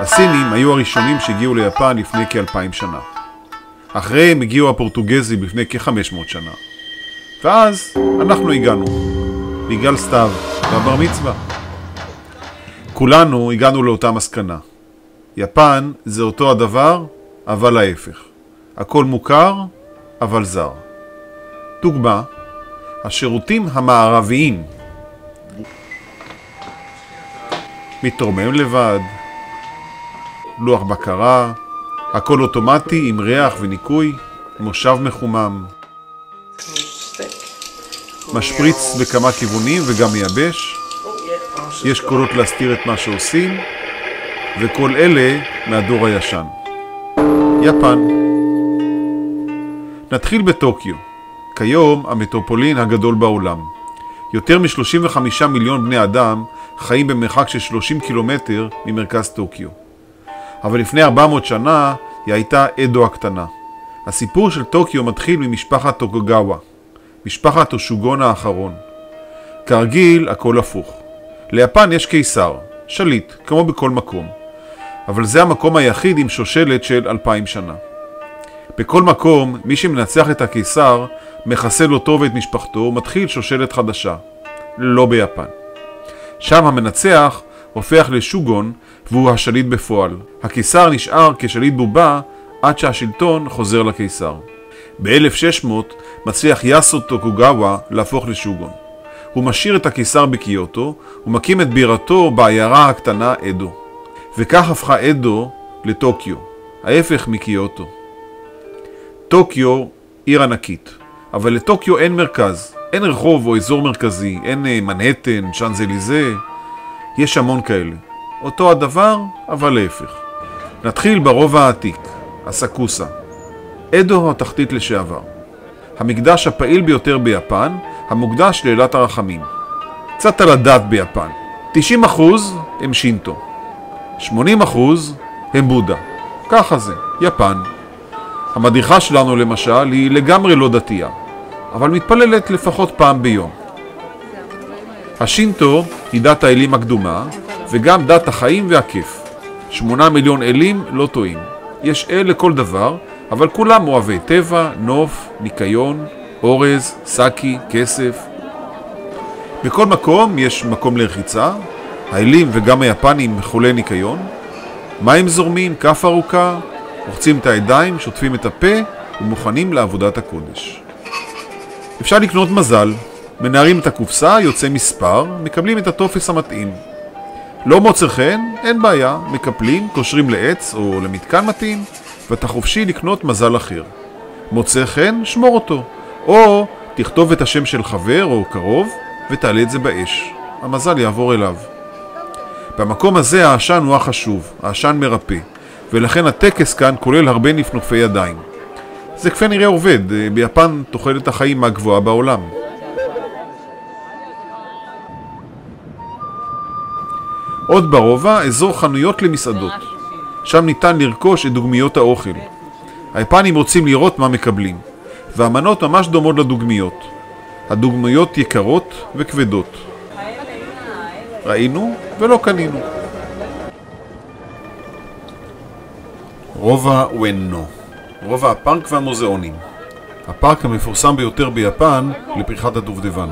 הסינים היו הראשונים שהגיעו ליפן לפני כ-2000 שנה. אחריהם הגיעו הפורטוגזים לפני כ-500 שנה. ואז אנחנו הגענו, בגלל סתיו והבר מצווה. כולנו הגענו לאותה מסקנה. יפן זה אותו הדבר, אבל ההפך. הכל מוכר, אבל זר. דוגמה, השירותים המערביים. מתרומם לבד, לוח בקרה, הכל אוטומטי עם ריח וניקוי, מושב מחומם. משפריץ בכמה כיוונים וגם מייבש. יש קולות להסתיר את מה שעושים, וכל אלה מהדור הישן. יפן. נתחיל בטוקיו. כיום המטרופולין הגדול בעולם. יותר מ-35 מיליון בני אדם חיים במרחק של 30 קילומטר ממרכז טוקיו. אבל לפני 400 שנה היא הייתה אדו הקטנה. הסיפור של טוקיו מתחיל ממשפחת טוקוגאווה, משפחת השוגון האחרון. כרגיל הכל הפוך. ליפן יש קיסר, שליט, כמו בכל מקום. אבל זה המקום היחיד עם שושלת של 2000 שנה. בכל מקום, מי שמנצח את הקיסר, מחסל אותו ואת משפחתו, מתחיל שושלת חדשה. לא ביפן. שם המנצח הופך לשוגון, והוא השליט בפועל. הקיסר נשאר כשליט בובה, עד שהשלטון חוזר לקיסר. ב-1600 מצליח יאסו טוקוגאווה להפוך לשוגון. הוא משאיר את הקיסר בקיוטו, ומקים את בירתו בעיירה הקטנה אדו. וכך הפכה אדו לטוקיו, ההפך מקיוטו. טוקיו עיר ענקית, אבל לטוקיו אין מרכז, אין רחוב או אזור מרכזי, אין מנהטן, שאנזליזה, יש המון כאלה. אותו הדבר, אבל להפך. נתחיל ברובע העתיק, הסקוסה. אדו התחתית לשעבר. המקדש הפעיל ביותר ביפן, המוקדש לאלת הרחמים. קצת על הדת ביפן. 90% הם שינטו. 80% הם בודה. ככה זה, יפן. המדריכה שלנו למשל היא לגמרי לא דתייה, אבל מתפללת לפחות פעם ביום. השינטו היא דת האלים הקדומה, וגם דת החיים והכיף. 8 מיליון אלים לא טועים. יש אל לכל דבר, אבל כולם אוהבי טבע, נוף, ניקיון, אורז, סאקי, כסף. בכל מקום יש מקום לרחיצה, האלים וגם היפנים מחולי ניקיון. מים זורמים, כף ארוכה, רוחצים את הידיים, שוטפים את הפה ומוכנים לעבודת הקודש. אפשר לקנות מזל, מנערים את הקופסה, יוצא מספר, מקבלים את הטופס המתאים. לא מוצא חן, אין בעיה, מקפלים, קושרים לעץ או למתקן מתאים, ואתה חופשי לקנות מזל אחר. מוצא חן, שמור אותו, או תכתוב את השם של חבר או קרוב ותעלה את זה באש. המזל יעבור אליו. במקום הזה העשן הוא החשוב, העשן מרפא, ולכן הטקס כאן כולל הרבה נפנופי ידיים. זה כפי נראה עובד, ביפן תוחלת החיים הגבוהה בעולם. עוד ברובע, אזור חנויות למסעדות. שם ניתן לרכוש את דוגמיות האוכל. היפנים רוצים לראות מה מקבלים, והמנות ממש דומות לדוגמיות. הדוגמיות יקרות וכבדות. ראינו ולא קנינו. רובע אונו, רובע הפארק והמוזיאונים. הפארק המפורסם ביותר ביפן לפריחת הדובדבן.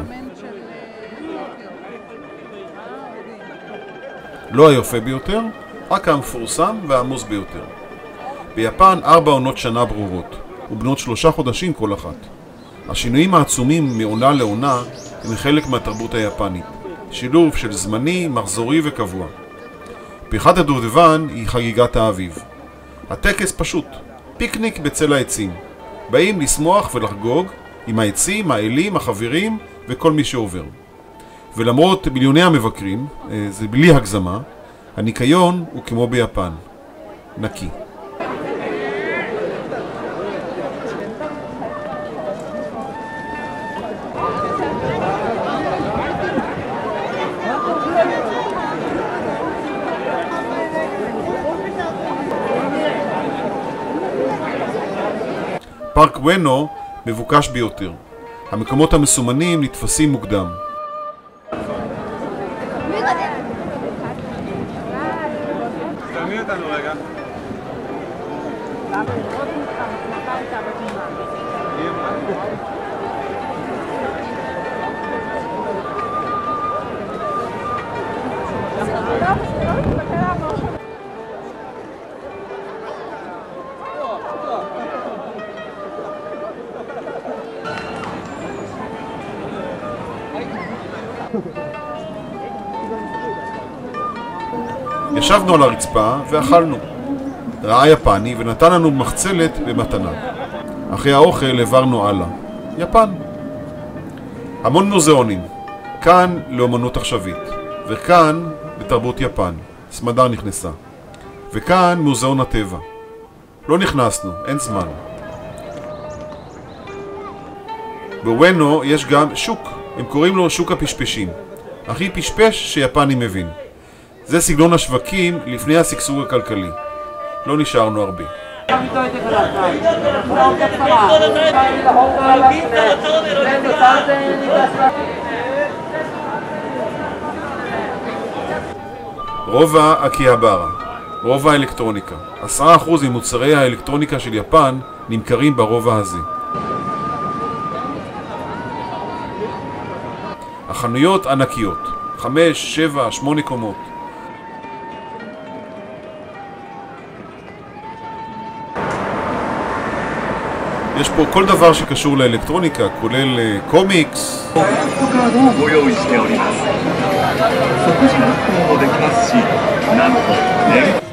לא היפה ביותר, רק המפורסם והעמוס ביותר. ביפן 4 עונות שנה ברורות, ובנות 3 חודשים כל אחת. השינויים העצומים מעונה לעונה הם חלק מהתרבות היפנית, שילוב של זמני, מחזורי וקבוע. פריחת הדובדבן היא חגיגת האביב. הטקס פשוט, פיקניק בצל העצים. באים לשמוח ולחגוג עם העצים, האלים, החברים וכל מי שעובר. ולמרות מיליוני המבקרים, זה בלי הגזמה, הניקיון הוא כמו ביפן, נקי. פארק אונו מבוקש ביותר. המקומות המסומנים נתפסים מוקדם. תעלמי אותנו רגע. ישבנו על הרצפה ואכלנו. ראה יפני ונתן לנו מחצלת במתנה. אחרי האוכל העברנו הלאה. יפן. המון מוזיאונים. כאן לאומנות עכשווית. וכאן לתרבות יפן. סמדר נכנסה. וכאן מוזיאון הטבע. לא נכנסנו, אין זמן. בוואנו יש גם שוק. הם קוראים לו שוק הפשפשים. הכי פשפש שיפני מבין. זה סגנון השווקים לפני הסגסוג הכלכלי. לא נשארנו הרבה. רובע אקיהברה, רובע האלקטרוניקה. 10% ממוצרי האלקטרוניקה של יפן נמכרים ברובע הזה. החנויות ענקיות, 5, 7, 8 קומות. יש פה כל דבר שקשור לאלקטרוניקה, כולל קומיקס.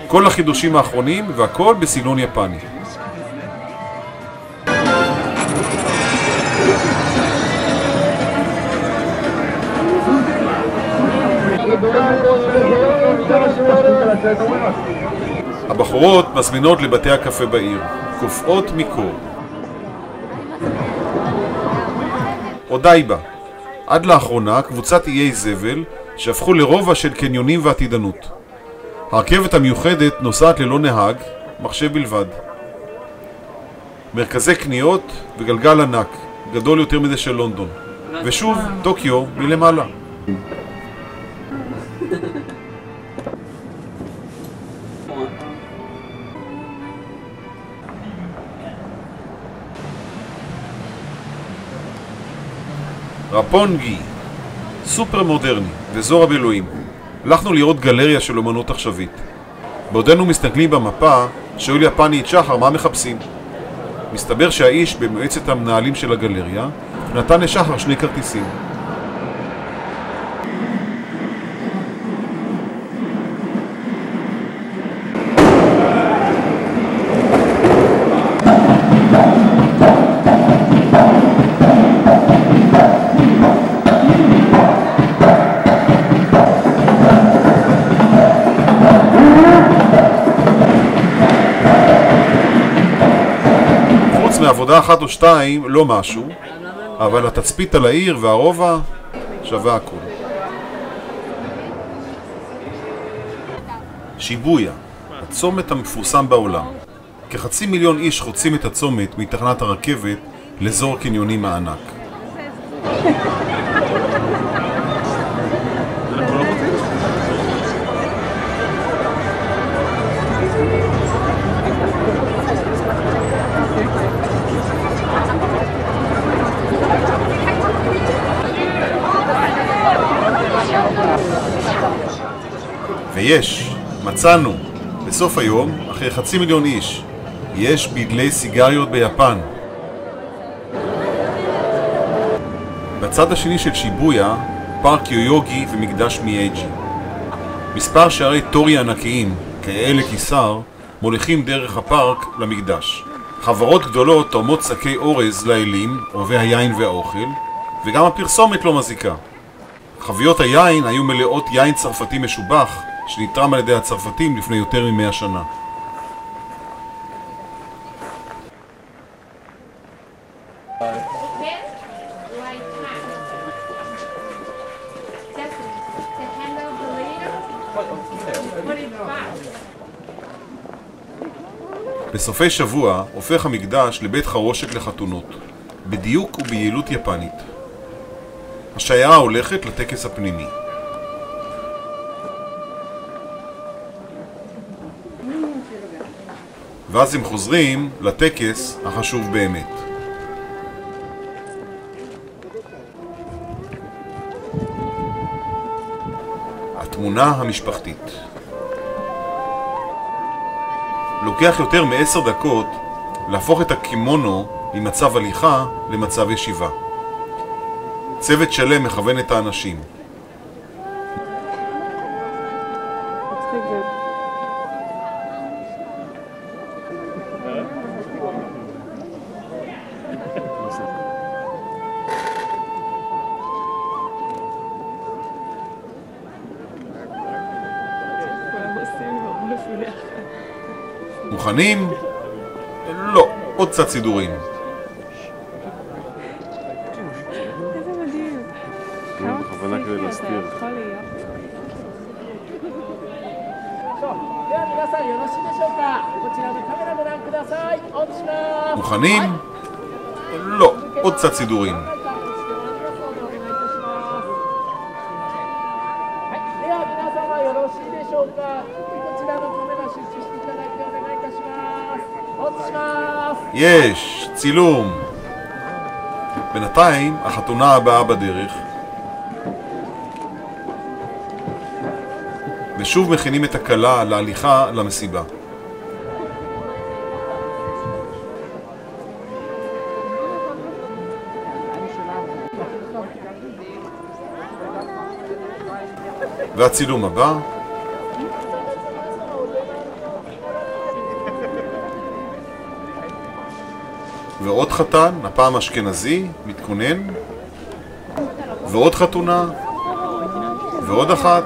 כל החידושים האחרונים והכל בסגנון יפני. הבחורות מזמינות לבתי הקפה בעיר, קופאות מקור. אודייבה. עד לאחרונה קבוצת איי זבל שהפכו לרובע של קניונים ועתידנות. הרכבת המיוחדת נוסעת ללא נהג, מחשב בלבד. מרכזי קניות וגלגל ענק, גדול יותר מזה של לונדון. ושוב, טוקיו מלמעלה. רפונגי, סופר מודרני, ואזור הבילויים. הלכנו לראות גלריה של אומנות עכשווית. בעודנו מסתכלים במפה, שואל יפני את שחר מה מחפשים. מסתבר שהאיש במועצת המנהלים של הגלריה נתן לשחר 2 כרטיסים. מעבודה 1 או 2 לא משהו, אבל התצפית על העיר והרובע שווה הכל. שיבויה, הצומת המפורסם בעולם. כ500,000 איש חוצים את הצומת מתחנת הרכבת לאזור הקניונים הענק. ויש, מצאנו, בסוף היום, אחרי 500,000 איש, יש בדלי סיגריות ביפן. בצד השני של שיבויה, פארק יויוגי ומקדש מייג'י. מספר שערי טורי ענקיים, כאלה קיסר, מוליכים דרך הפארק למקדש. חברות גדולות תורמות שקי אורז לאלים, אוהבי היין והאוכל, וגם הפרסומת לא מזיקה. חביות היין היו מלאות יין צרפתי משובח, שנתרם על ידי הצרפתים לפני יותר מ100 שנה. בסופי שבוע הופך המקדש לבית חרושת לחתונות, בדיוק וביעילות יפנית. השיירה הולכת לטקס הפנימי. ואז הם חוזרים לטקס החשוב באמת. התמונה המשפחתית. לוקח יותר מ10 דקות להפוך את הקימונו ממצב הליכה למצב ישיבה. צוות שלם מכוון את האנשים. מוכנים? לא, עוד קצת סידורים. איזה מדהים. בכוונה כדי להסתיר. מוכנים? לא, עוד קצת סידורים. יש, צילום. בינתיים החתונה הבאה בדרך, ושוב מכינים את הכלה להליכה למסיבה. והצילום הבא, ועוד חתן, הפעם אשכנזי, מתכונן, ועוד חתונה, ועוד אחת.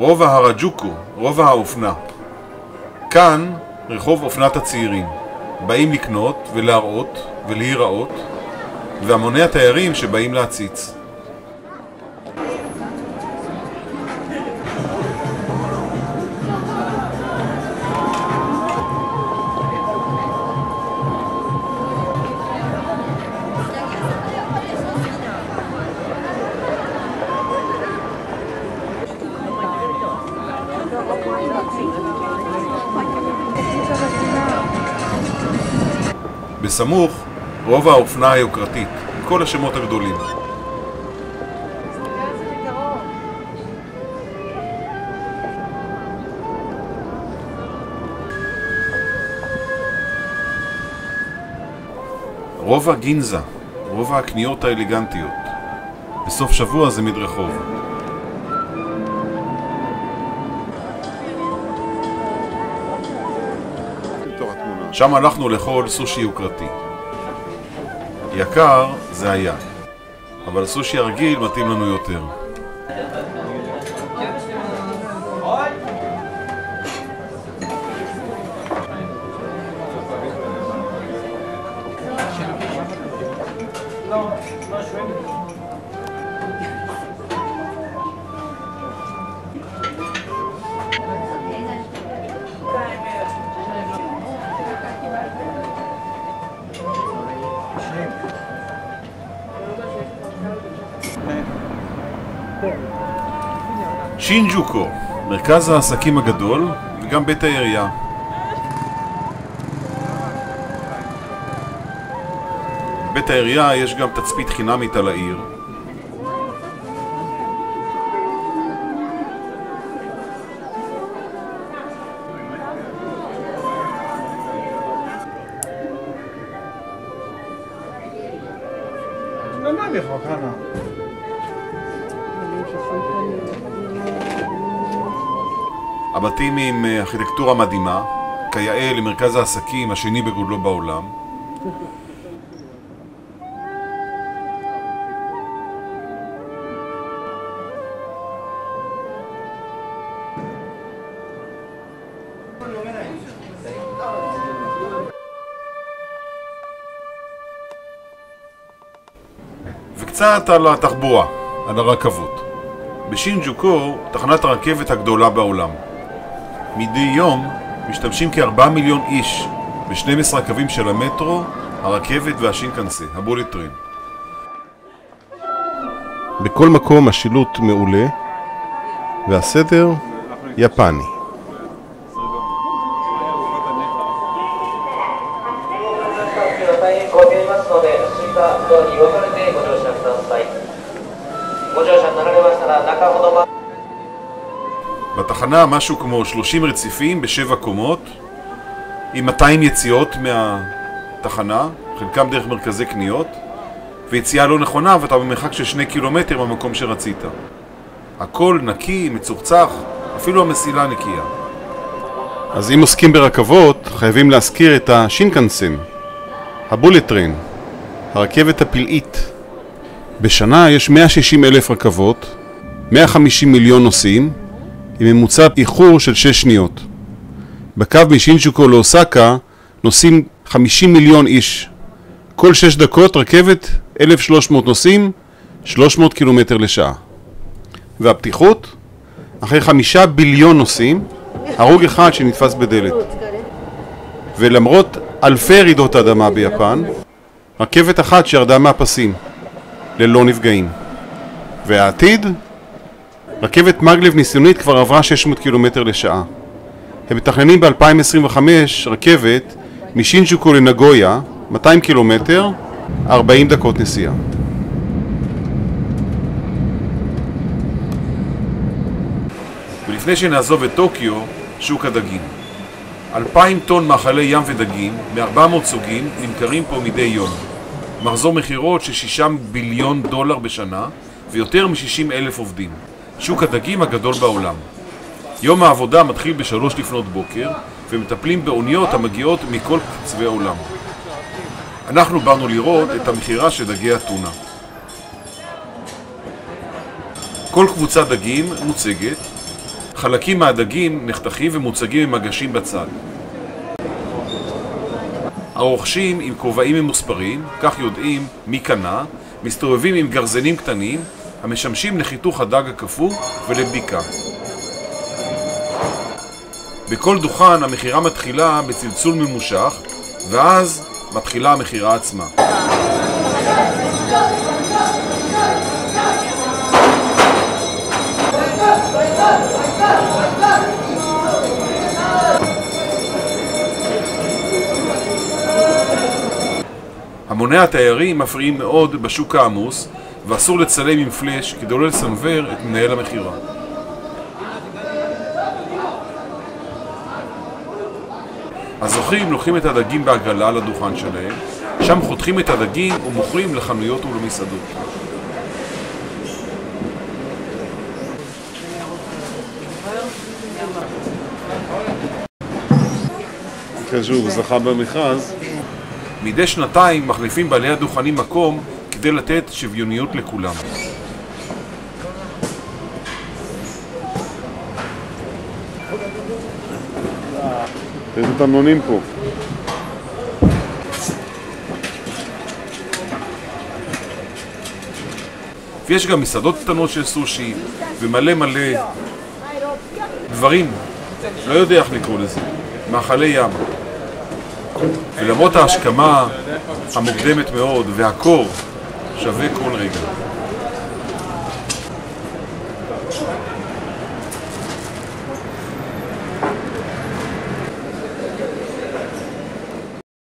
רובע הרג'וקו, רובע האופנה. כאן רחוב אופנת הצעירים. באים לקנות ולהראות ולהיראות, והמוני התיירים שבאים להציץ. בסמוך, רובע האופנה היוקרתית, כל השמות הגדולים. רובע גינזה, רובע הקניות האלגנטיות. בסוף שבוע זה מדרחוב. שם הלכנו לאכול סושי יוקרתי. יקר זה היה, אבל הסושי הרגיל מתאים לנו יותר. שינג'וקו, מרכז העסקים הגדול וגם בית העירייה. בית העירייה יש גם תצפית חינמית על העיר. הבתים עם ארכיטקטורה מדהימה, כיאה למרכז העסקים השני בגודלו בעולם. קצת על התחבורה, על הרכבות. בשינג'וקו, תחנת הרכבת הגדולה בעולם. מדי יום משתמשים כ4 מיליון איש ב12 הקווים של המטרו, הרכבת והשינקנסה, הבולט טריין. בכל מקום השילוט מעולה והסדר יפני. בתחנה משהו כמו 30 רציפים ב7 קומות, עם 200 יציאות מהתחנה, חלקם דרך מרכזי קניות, ויציאה לא נכונה ואתה במרחק של 2 קילומטר מהמקום שרצית. הכל נקי, מצוחצח, אפילו המסילה נקייה. אז אם עוסקים ברכבות, חייבים להזכיר את השינקנסן, הבולט טריין, הרכבת הפלאית. בשנה יש 160,000 רכבות, 150 מיליון נוסעים, עם ממוצע איחור של 6 שניות. בקו משינג'וקו לאוסקה נוסעים 50 מיליון איש. כל 6 דקות רכבת 1,300 נוסעים, 300 קילומטר לשעה. והפתיחות, אחרי 5 ביליון נוסעים, הרוג אחד שנתפס בדלת. ולמרות אלפי רעידות האדמה ביפן, רכבת אחת שירדה מהפסים, ללא נפגעים. והעתיד, רכבת מגלב ניסיונית כבר עברה 600 קילומטר לשעה. הם מתכננים ב-2025 רכבת משינג'וקו לנגויה, 200 קילומטר, 40 דקות נסיעה. ולפני שנעזוב את טוקיו, שוק הדגים. 2,000 טון מאכלי ים ודגים, מ-400 סוגים, נמכרים פה מדי יום. מחזור מחירות של 6 ביליון דולר בשנה, ויותר מ-60,000 עובדים. שוק הדגים הגדול בעולם. יום העבודה מתחיל ב3 לפנות בוקר, ומטפלים באוניות המגיעות מכל קצווי העולם. אנחנו באנו לראות את המחירה של דגי הטונה. כל קבוצת דגים מוצגת, חלקים מהדגים נחתכים ומוצגים במגשים בצד. הרוכשים עם כובעים ממוספרים, כך יודעים מי קנה, מסתובבים עם גרזנים קטנים המשמשים לחיתוך הדג הקפוא ולבדיקה. בכל דוכן המחירה מתחילה בצלצול ממושך, ואז מתחילה המחירה עצמה. המוני התיירים מפריעים מאוד בשוק העמוס, ואסור לצלם עם פלאש כדי לא לסנוור את מנהל המחירה. הזוכים לוקחים את הדגים בעגלה לדוכן שלהם, שם חותכים את הדגים ומוכרים לחנויות ולמסעדות. אחרי שהוא זכה במכרז, מדי שנתיים מחליפים בעלי הדוכנים מקום כדי לתת שוויוניות לכולם. איזה תמנונים פה. ויש גם מסעדות קטנות של סושי ומלא מלא דברים, לא יודע איך לקרוא לזה, מאכלי ים. ולמרות ההשכמה המוקדמת מאוד והקור שווה כל רגע.